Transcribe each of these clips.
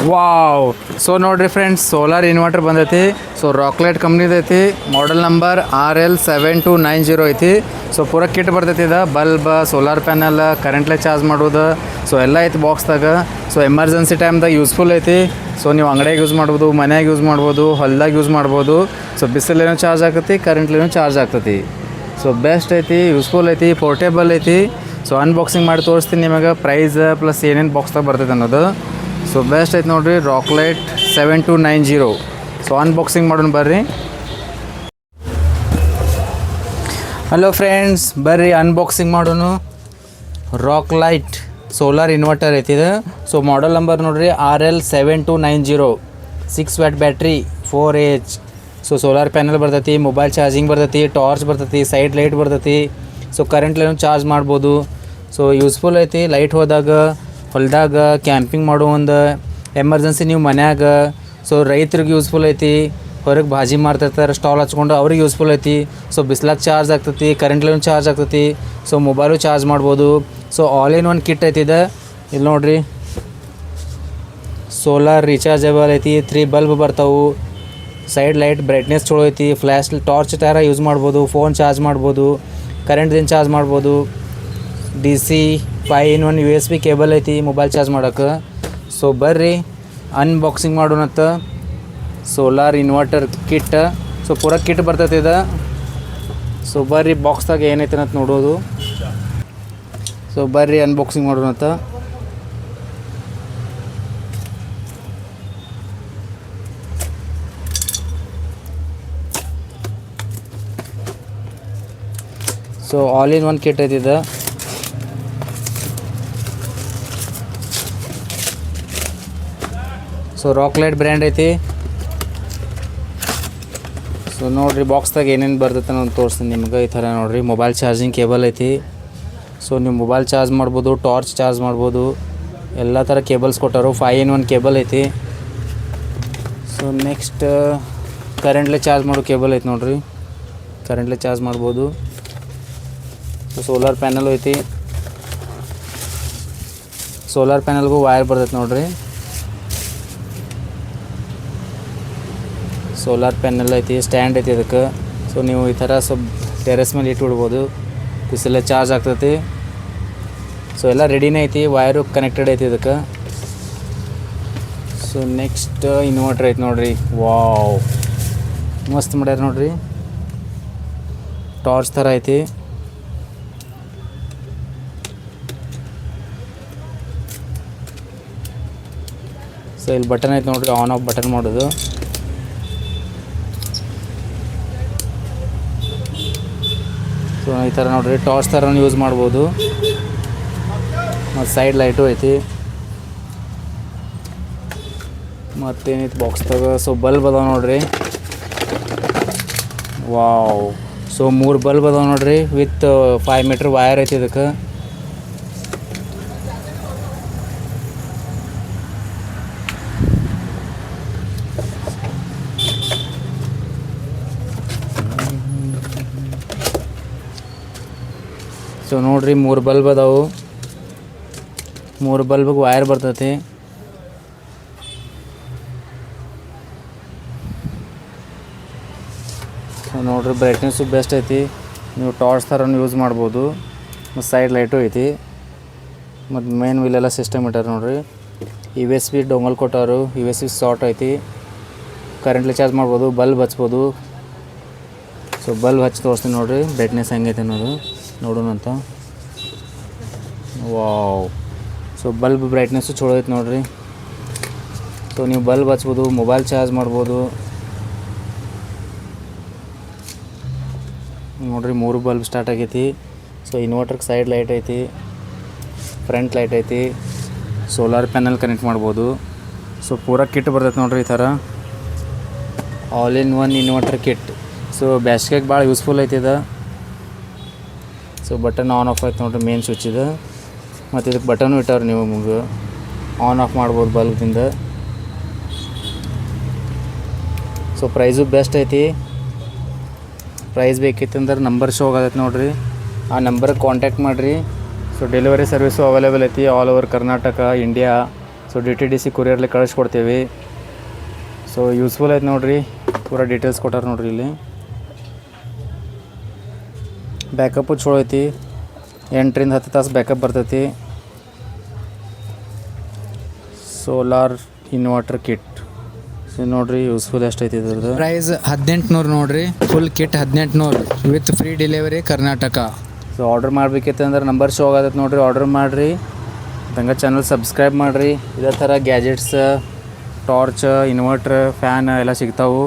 Wow. So ನೋಡಿರಿ friends, solar inverter ಬಂದೈತಿ. So ರಾಕ್ಲೈಟ್ ಕಂಪ್ನಿದು ಐತಿ. ಮಾಡೆಲ್ ನಂಬರ್ RL7290 ಐತಿ. ಸೊ ಪೂರ ಕಿಟ್ ಬರ್ತೈತಿ. ಇದು ಬಲ್ಬ್, ಸೋಲಾರ್ ಪ್ಯಾನಲ್, ಕರೆಂಟ್ಲೆ ಚಾರ್ಜ್ ಮಾಡೋದು, ಸೊ ಎಲ್ಲ ಐತಿ ಬಾಕ್ಸ್ದಾಗ. ಸೊ ಎಮರ್ಜೆನ್ಸಿ ಟೈಮ್ದಾಗ ಯೂಸ್ಫುಲ್ ಐತಿ. ಸೊ ನೀವು ಅಂಗಡಿಯಾಗ ಯೂಸ್ ಮಾಡ್ಬೋದು, ಮನ್ಯಾಗ ಯೂಸ್ ಮಾಡ್ಬೋದು, ಹೊಲ್ದಾಗ ಯೂಸ್ ಮಾಡ್ಬೋದು. ಸೊ ಬಿಸಿಲೇನೋ ಚಾರ್ಜ್ ಆಗ್ತೈತಿ, ಕರೆಂಟ್ಲೇನೋ ಚಾರ್ಜ್ ಆಗ್ತೈತಿ. ಸೊ ಬೆಸ್ಟ್ ಐತಿ, ಯೂಸ್ಫುಲ್ ಐತಿ, ಪೋರ್ಟೇಬಲ್ ಐತಿ. ಸೊ ಅನ್ಬಾಕ್ಸಿಂಗ್ ಮಾಡಿ ತೋರಿಸ್ತೀನಿ ನಿಮಗೆ, ಪ್ರೈಸ್ ಪ್ಲಸ್ ಏನೇನು ಬಾಕ್ಸ್ದಾಗ ಬರ್ತೈತೆ ಅನ್ನೋದು. ಸೊ ಬೆಸ್ಟ್ ಐತೆ ನೋಡಿರಿ, ರಾಕ್ಲೈಟ್ 7290. ಸೊ ಅನ್ಬಾಕ್ಸಿಂಗ್ ಮಾಡೋಣ ಬರ್ರಿ. ಹಲೋ ಫ್ರೆಂಡ್ಸ್, ಬರ್ರಿ ಅನ್ಬಾಕ್ಸಿಂಗ್ ಮಾಡೋಣ. ರಾಕ್ಲೈಟ್ ಸೋಲಾರ್ ಇನ್ವರ್ಟರ್ ಐತಿದೆ. ಸೊ ಮಾಡೆಲ್ ನಂಬರ್ ನೋಡಿರಿ RL7290. 6 watt battery, 4H. So solar panel ಬರ್ತೈತಿ, ಮೊಬೈಲ್ ಚಾರ್ಜಿಂಗ್ ಬರ್ತೈತಿ, ಟಾರ್ಚ್ ಬರ್ತೈತಿ, ಸೈಡ್ ಲೈಟ್ ಬರ್ತೈತಿ. ಸೊ ಕರೆಂಟ್ಲೇನೂ ಚಾರ್ಜ್ ಮಾಡ್ಬೋದು. ಸೊ ಯೂಸ್ಫುಲ್ ಐತಿ. ಲೈಟ್ ಹೋದಾಗ, ಹೊಲದಾಗ ಕ್ಯಾಂಪಿಂಗ್ ಮಾಡೋ ಒಂದು ಎಮರ್ಜೆನ್ಸಿ ನೀವು ಮನ್ಯಾಗ. ಸೊ ರೈತರಿಗೆ ಯೂಸ್ಫುಲ್ ಐತಿ. ಹೊರಗೆ ಭಾಜಿ ಮಾರ್ತಿರ್ತಾರೆ, ಸ್ಟಾಲ್ ಹಚ್ಕೊಂಡು ಅವ್ರಿಗೆ ಯೂಸ್ಫುಲ್ ಐತಿ. ಸೊ ಬಿಸ್ಲಾಗ ಚಾರ್ಜ್ ಆಗ್ತೈತಿ, ಕರೆಂಟ್ಲೇನೂ ಚಾರ್ಜ್ ಆಗ್ತೈತಿ. ಸೊ ಮೊಬೈಲು ಚಾರ್ಜ್ ಮಾಡ್ಬೋದು. So all in one kit ಐತಿದೆ. ಇಲ್ಲಿ ನೋಡಿರಿ, ಸೋಲಾರ್ ರೀಚಾರ್ಜಬಲ್ ಐತಿ. 3 ಬಲ್ಬ್ ಬರ್ತಾವೆ. ಸೈಡ್ ಲೈಟ್ ಬ್ರೈಟ್ನೆಸ್ ಚಲೋ ಐತಿ. ಫ್ಲ್ಯಾಶ್ ಟಾರ್ಚ್ ಥರ ಯೂಸ್ ಮಾಡ್ಬೋದು. ಫೋನ್ ಚಾರ್ಜ್ ಮಾಡ್ಬೋದು, ಕರೆಂಟ್ದಿಂದ ಚಾರ್ಜ್ ಮಾಡ್ಬೋದು. DC 5-in-1 USB ಕೇಬಲ್ ಐತಿ ಮೊಬೈಲ್ ಚಾರ್ಜ್ ಮಾಡೋಕ್ಕೆ. ಸೊ ಬರ್ರಿ ಅನ್ಬಾಕ್ಸಿಂಗ್ ಮಾಡೋಣತ್ತ ಸೋಲಾರ್ ಇನ್ವರ್ಟರ್ ಕಿಟ್. ಸೊ ಪೂರ ಕಿಟ್ ಬರ್ತೈತೆ ಇದು. ಸೊ ಬರ್ರಿ ಬಾಕ್ಸ್ದಾಗ ಏನೈತೆ ಅಂತ ನೋಡೋದು. ಸೊ ಬರ್ರಿ ಅನ್ಬಾಕ್ಸಿಂಗ್ ಮಾಡೋಣತ್ತ. So all in one kit ಐತಿದೆ. ಸೊ ರಾಕ್ಲೈಟ್ ಬ್ರ್ಯಾಂಡ್ ಐತಿ. ಸೊ ನೋಡಿರಿ ಬಾಕ್ಸ್ದಾಗ ಏನೇನು ಬರ್ತೈತೆ ಅನ್ನೋದು ತೋರಿಸ್ತೀನಿ ನಿಮ್ಗೆ. ಈ ಥರ ನೋಡಿರಿ, ಮೊಬೈಲ್ ಚಾರ್ಜಿಂಗ್ ಕೇಬಲ್ ಐತಿ. ಸೊ ನೀವು ಮೊಬೈಲ್ ಚಾರ್ಜ್ ಮಾಡ್ಬೋದು, ಟಾರ್ಚ್ ಚಾರ್ಜ್ ಮಾಡ್ಬೋದು, ಎಲ್ಲ ಥರ ಕೇಬಲ್ಸ್ ಕೊಟ್ಟಾರು. 5-in-1 ಕೇಬಲ್ ಐತಿ. ಸೊ ನೆಕ್ಸ್ಟ್ ಕರೆಂಟ್ಲೆ ಚಾರ್ಜ್ ಮಾಡೋ ಕೇಬಲ್ ಐತಿ ನೋಡಿರಿ, ಕರೆಂಟ್ಲೆ ಚಾರ್ಜ್ ಮಾಡ್ಬೋದು. ಸೊ ಸೋಲಾರ್ ಪ್ಯಾನಲ್ ಐತಿ. ಸೋಲಾರ್ ಪ್ಯಾನಲ್ಗೂ ವೈರ್ ಬರ್ತೈತೆ ನೋಡಿರಿ. ಸೋಲಾರ್ ಪ್ಯಾನಲ್ ಐತಿ, ಸ್ಟ್ಯಾಂಡ್ ಐತಿ ಅದಕ್ಕೆ. ಸೊ ನೀವು ಈ ಥರ ಸ್ವಲ್ಪ ಟೆರೆಸ್ ಮೇಲೆ ಇಟ್ಬಿಡ್ಬೋದು, ಬಿಸಿಲೇ ಚಾರ್ಜ್ ಆಗ್ತೈತಿ. ಸೊ ಎಲ್ಲ ರೆಡಿನೇ ಐತಿ, ವೈರು ಕನೆಕ್ಟೆಡ್ ಐತಿ ಇದಕ್ಕೆ. ಸೊ ನೆಕ್ಸ್ಟ್ ಇನ್ವರ್ಟರ್ ಐತಿ ನೋಡಿರಿ. ವಾವ್, ಮಸ್ತ್ ಮಾಡ್ಯಾರ ನೋಡಿರಿ. ಟಾರ್ಚ್ ಥರ ಐತಿ. ಸೊ ಇಲ್ಲಿ ಬಟನ್ ಐತಿ ನೋಡಿರಿ, ಆನ್ ಆಫ್ ಬಟನ್ ಮಾಡೋದು. ಸೊ ಈ ಥರ ನೋಡಿರಿ, ಟಾರ್ಚ್ ಥರ ಯೂಸ್ ಮಾಡ್ಬೋದು. ಮತ್ತು ಸೈಡ್ ಲೈಟು ಐತಿ. ಮತ್ತೇನೈತಿ ಬಾಕ್ಸ್ದಾಗ? ಸೊ ಬಲ್ಬ್ ಅದಾವೆ ನೋಡಿರಿ. ವಾವ್. ಸೊ 3 ಬಲ್ಬ್ ಅದಾವೆ ನೋಡಿರಿ, ವಿತ್ 5 ಮೀಟ್ರ್ ವೈರ್ ಐತಿ ಇದಕ್ಕೆ. ಸೊ ನೋಡಿರಿ, 3 ಬಲ್ಬ್ ಅದಾವು. 3 ಬಲ್ಬಿಗೆ ವೈರ್ ಬರ್ತೈತಿ. ಸೊ ನೋಡಿರಿ, ಬ್ರೈಟ್ನೆಸ್ಸು ಬೆಸ್ಟ್ ಐತಿ. ನೀವು ಟಾರ್ಚ್ ಥರ ಯೂಸ್ ಮಾಡ್ಬೋದು. ಮತ್ತು ಸೈಡ್ ಲೈಟು ಐತಿ. ಮತ್ತು ಮೇನ್ ವೀಲೆಲ್ಲ ಸಿಸ್ಟಮ್ ಇಟ್ಟಾರ ನೋಡಿರಿ. USB ಡೊಂಗಲ್ ಕೊಟ್ಟಾರು. USB ಶಾರ್ಟ್ ಐತಿ. ಕರೆಂಟ್ಲಿ ಚಾರ್ಜ್ ಮಾಡ್ಬೋದು, ಬಲ್ಬ್ ಹಚ್ಬೋದು. ಸೊ ಬಲ್ಬ್ ಹಚ್ಚಿ ತೋರಿಸ್ತೀನಿ ನೋಡಿರಿ, ಬ್ರೈಟ್ನೆಸ್ ಹೆಂಗೈತೆ ನೋಡೋಣ ಅಂತ. ವಾವ್. ಸೊ ಬಲ್ಬ್ ಬ್ರೈಟ್ನೆಸ್ಸು ಚಲೋ ಐತೆ ನೋಡಿರಿ. ಸೊ ನೀವು ಬಲ್ಬ್ ಹಚ್ಬೋದು, ಮೊಬೈಲ್ ಚಾರ್ಜ್ ಮಾಡ್ಬೋದು. ನೋಡಿರಿ, 3 ಬಲ್ಬ್ ಸ್ಟಾರ್ಟ್ ಆಗೈತಿ. ಸೊ ಇನ್ವರ್ಟರ್ಗೆ ಸೈಡ್ ಲೈಟ್ ಐತಿ, ಫ್ರಂಟ್ ಲೈಟ್ ಐತಿ. ಸೋಲಾರ್ ಪ್ಯಾನಲ್ ಕನೆಕ್ಟ್ ಮಾಡ್ಬೋದು. ಸೊ ಪೂರ ಕಿಟ್ ಬರ್ತೈತೆ ನೋಡಿರಿ ಈ ಥರ, all in one inverter kit. So ಬ್ಯಾಸ್ಗೆಗೆ ಭಾಳ ಯೂಸ್ಫುಲ್ ಐತಿ ಇದು. ಸೊ ಬಟನ್ ಆನ್ ಆಫ್ ಆಯ್ತು ನೋಡಿರಿ, ಮೇನ್ ಸ್ವಿಚ್ ಇದೆ. ಮತ್ತು ಇದಕ್ಕೆ ಬಟನು ಇಟ್ಟವ್ರು, ನೀವು ನಿಮಗೆ ಆನ್ ಆಫ್ ಮಾಡ್ಬೋದು ಬಲ್ಬ್ದಿಂದ. ಸೊ ಪ್ರೈಸು ಬೆಸ್ಟ್ ಐತಿ. ಪ್ರೈಸ್ ಬೇಕಿತ್ತಂದ್ರೆ ನಂಬರ್ ಶೋ ಆಗತ್ತೆ ನೋಡಿರಿ, ಆ ನಂಬರ್ಗೆ ಕಾಂಟ್ಯಾಕ್ಟ್ ಮಾಡಿರಿ. ಸೊ ಡೆಲಿವರಿ ಸರ್ವಿಸು ಅವೈಲೇಬಲ್ ಐತಿ all over Karnataka, India. So DTDC ಕೊರಿಯರ್ಲಿ ಕಳಿಸ್ಕೊಡ್ತೀವಿ. ಸೊ ಯೂಸ್ಫುಲ್ ಐತೆ ನೋಡಿರಿ, ಪೂರ ಡೀಟೇಲ್ಸ್ ಕೊಟ್ಟಾರ ನೋಡಿರಿ ಇಲ್ಲಿ. ಬ್ಯಾಕಪ್ಪು ಚಲೋ ಐತಿ, 8ರಿಂದ 10 ತಾಸು ಬ್ಯಾಕಪ್ ಬರ್ತೈತಿ. ಸೋಲಾರ್ ಇನ್ವರ್ಟರ್ ಕಿಟ್ ಸೊ ನೋಡಿರಿ ಯೂಸ್ಫುಲ್ ಎಷ್ಟೈತಿ ಇದ್ರದ್ದು. ಪ್ರೈಸ್ 1800 ನೋಡಿರಿ, full kit 1800 with free delivery Karnataka. So order ಮಾಡ್ಬೇಕಿತ್ತಂದ್ರೆ ನಂಬರ್ ಶೋ ಆಗತ್ತೆ ನೋಡಿರಿ, ಆರ್ಡರ್ ಮಾಡಿರಿ. ಹಂಗೆ ಚಾನಲ್ ಸಬ್ಸ್ಕ್ರೈಬ್ ಮಾಡಿರಿ. ಇದೇ ಥರ ಗ್ಯಾಜೆಟ್ಸ್, ಟಾರ್ಚ್, ಇನ್ವರ್ಟ್ರ್, ಫ್ಯಾನ್ ಎಲ್ಲ ಸಿಗ್ತಾವೆ.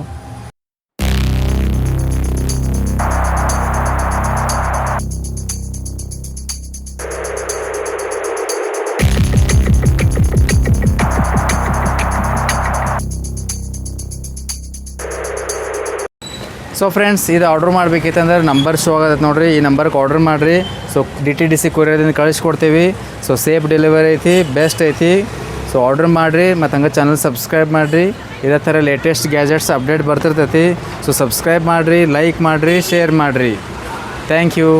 ಸೊ ಫ್ರೆಂಡ್ಸ್, ಇದು ಆರ್ಡ್ರ್ ಮಾಡಬೇಕಿತ್ತಂದ್ರೆ ನಂಬರ್ ಶೋ ಆಗತ್ತೆ ನೋಡಿರಿ, ಈ ನಂಬರ್ಗೆ ಆರ್ಡ್ರ್ ಮಾಡಿರಿ. ಸೊ DTDC ಕೊರಿಯರ್ದಿಂದ ಕಳಿಸ್ಕೊಡ್ತೀವಿ. ಸೊ ಸೇಫ್ ಡೆಲಿವರಿ ಐತಿ, ಬೆಸ್ಟ್ ಐತಿ. ಸೊ ಆರ್ಡ್ರ್ ಮಾಡಿರಿ ಮತ್ತು ಹಂಗೆ ಚಾನಲ್ ಸಬ್ಸ್ಕ್ರೈಬ್ ಮಾಡಿರಿ. ಇದೇ ಥರ ಲೇಟೆಸ್ಟ್ ಗ್ಯಾಜೆಟ್ಸ್ ಅಪ್ಡೇಟ್ ಬರ್ತಿರ್ತೈತಿ. ಸೊ ಸಬ್ಸ್ಕ್ರೈಬ್ ಮಾಡಿರಿ, ಲೈಕ್ ಮಾಡಿರಿ, ಶೇರ್ ಮಾಡಿರಿ. Thank you.